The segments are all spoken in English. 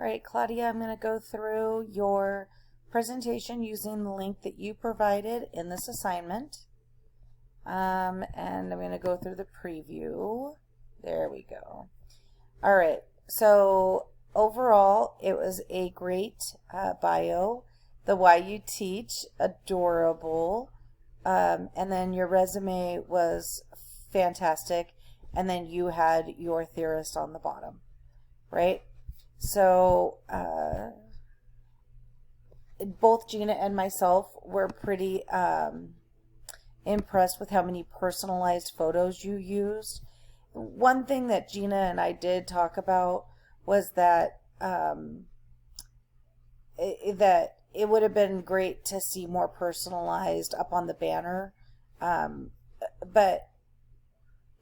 All right, Claudia, I'm going to go through your presentation using the link that you provided in this assignment. And I'm going to go through the preview. There we go. All right, so overall, it was a great bio. The why you teach, adorable. And then your resume was fantastic. And then you had your theorist on the bottom, right? So both Gina and myself were pretty impressed with how many personalized photos you used. One thing that Gina and I did talk about was that that it would have been great to see more personalized up on the banner, but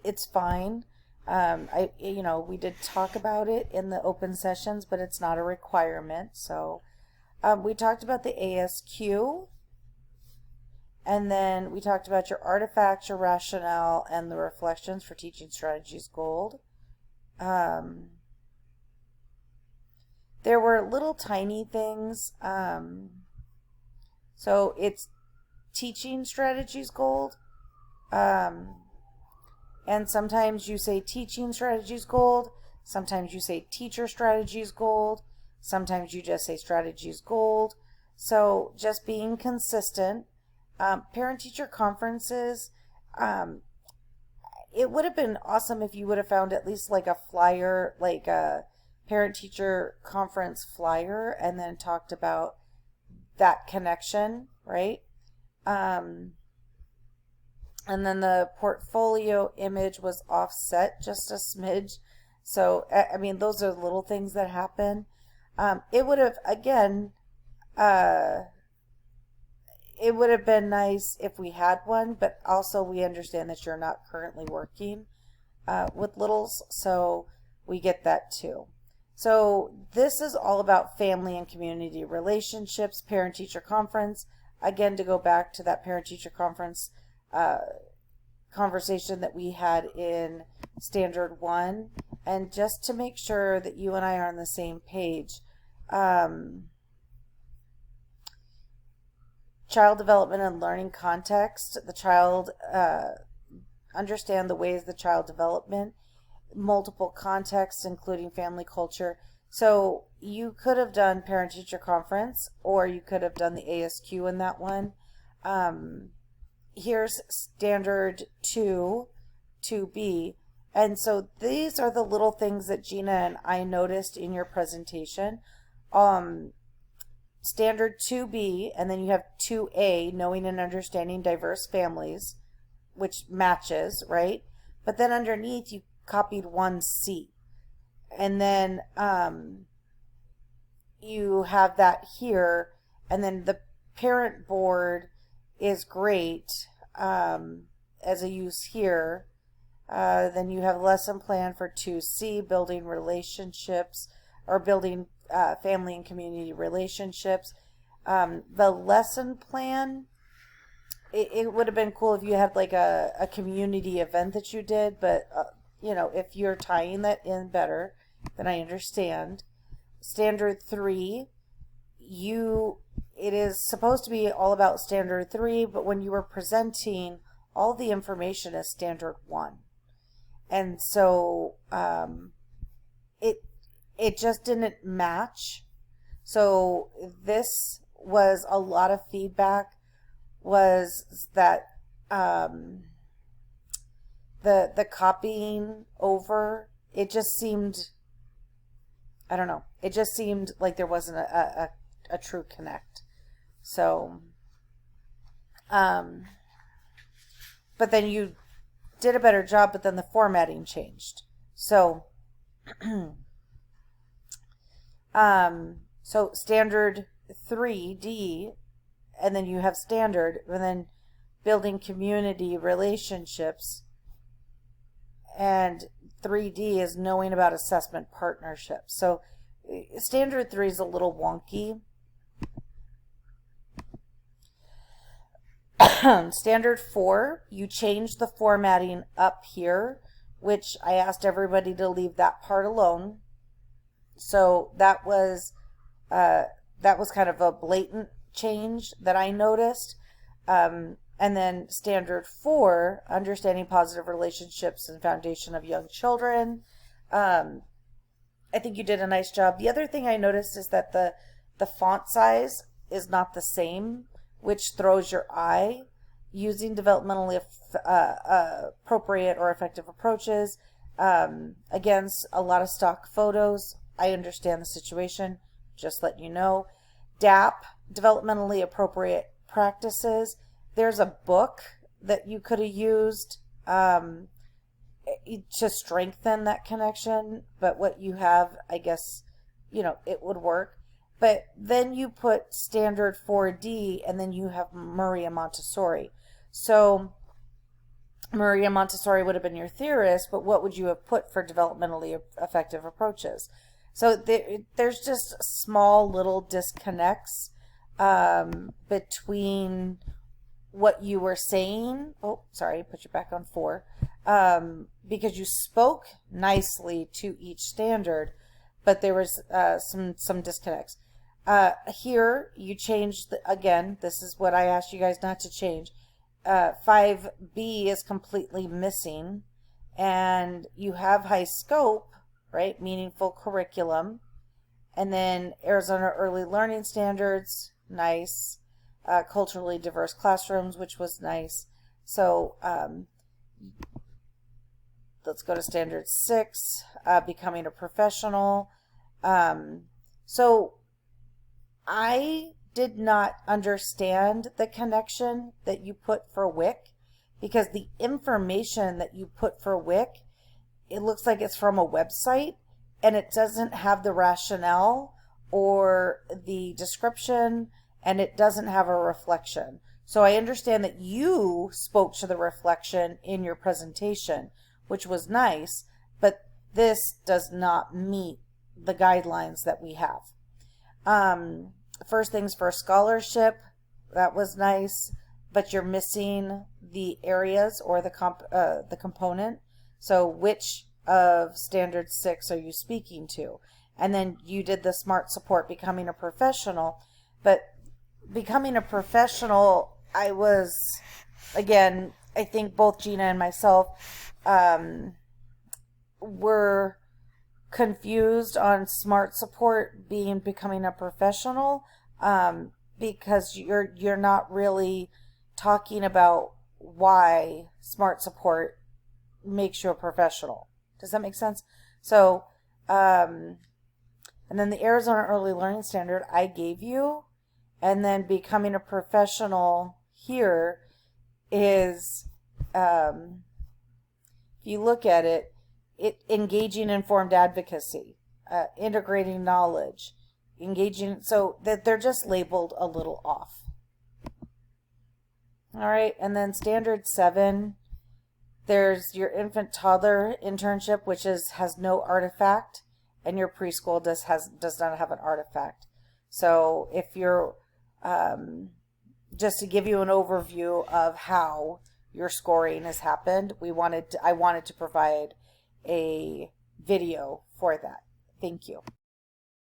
it's fine. We did talk about it in the open sessions, but it's not a requirement. So we talked about the ASQ, and then we talked about your artifacts, your rationale, and the reflections for teaching strategies gold. There were little tiny things. So it's teaching strategies gold. And sometimes you say teaching strategies gold. Sometimes you say teacher strategies gold. Sometimes you just say strategies gold. So just being consistent. Parent-teacher conferences. It would have been awesome if you would have found at least like a flyer, like a parent-teacher conference flyer, and then talked about that connection, right? And then the portfolio image was offset just a smidge. So, I mean, those are little things that happen. It would have, again, it would have been nice if we had one, but also we understand that you're not currently working with littles, so we get that too. So this is all about family and community relationships, parent-teacher conference. Again, to go back to that parent-teacher conference conversation that we had in Standard 1, and just to make sure that you and I are on the same page. Child development and learning context. The child, understand the ways the child development, multiple contexts, including family culture. So you could have done parent-teacher conference, or you could have done the ASQ in that one. Here's standard 2B. And so these are the little things that Gina and I noticed in your presentation. Standard 2B, and then you have 2A, knowing and understanding diverse families, which matches, right? But then underneath you copied 1C. And then you have that here, and then the parent board is great as a use here. Then you have lesson plan for 2C, building relationships, or building family and community relationships. The lesson plan, it would have been cool if you had like a community event that you did, but if you're tying that in better, then I understand. Standard 3, it is supposed to be all about Standard 3, but when you were presenting, all the information is Standard 1. And so it just didn't match. So this was a lot of feedback, was that the copying over, it just seemed, I don't know, it just seemed like there wasn't a true connect. So but then you did a better job, but then the formatting changed. So so standard 3D, and then you have standard, and then building community relationships, and 3D is knowing about assessment partnerships. So standard 3 is a little wonky. Standard 4, you change the formatting up here, which I asked everybody to leave that part alone. So that was kind of a blatant change that I noticed. And then standard 4, understanding positive relationships and foundation of young children. I think you did a nice job. The other thing I noticed is that the font size is not the same, which throws your eye. Using developmentally appropriate or effective approaches against a lot of stock photos. I understand the situation, just let you know. DAP, developmentally appropriate practices. There's a book that you could have used to strengthen that connection, but what you have, I guess, it would work. But then you put standard 4D, and then you have Maria Montessori. So Maria Montessori would have been your theorist, but what would you have put for developmentally effective approaches? So there's just small little disconnects between what you were saying. Oh, sorry, put you back on 4. Because you spoke nicely to each standard, but there was some disconnects. Here, you changed, again, this is what I asked you guys not to change. 5B is completely missing, and you have high scope, right? Meaningful curriculum. And then Arizona Early Learning Standards, nice. Culturally diverse classrooms, which was nice. So let's go to standard 6, becoming a professional. So I did not understand the connection that you put for WIC, because the information that you put for WIC, it looks like it's from a website, and it doesn't have the rationale or the description, and it doesn't have a reflection. So I understand that you spoke to the reflection in your presentation, which was nice, but this does not meet the guidelines that we have. First things first, scholarship, that was nice, but you're missing the areas or the component. So which of standard 6 are you speaking to? And then you did the smart support, becoming a professional, but becoming a professional, I think both Gina and myself were confused on smart support becoming a professional, because you're not really talking about why smart support makes you a professional. Does that make sense? So, and then the Arizona Early Learning Standard I gave you, and then becoming a professional here is, if you look at it, engaging informed advocacy, integrating knowledge, engaging, so that they're just labeled a little off. All right, and then standard 7, there's your infant toddler internship, which has no artifact, and your preschool does not have an artifact. So if you're just to give you an overview of how your scoring has happened, I wanted to provide a video for that. Thank you.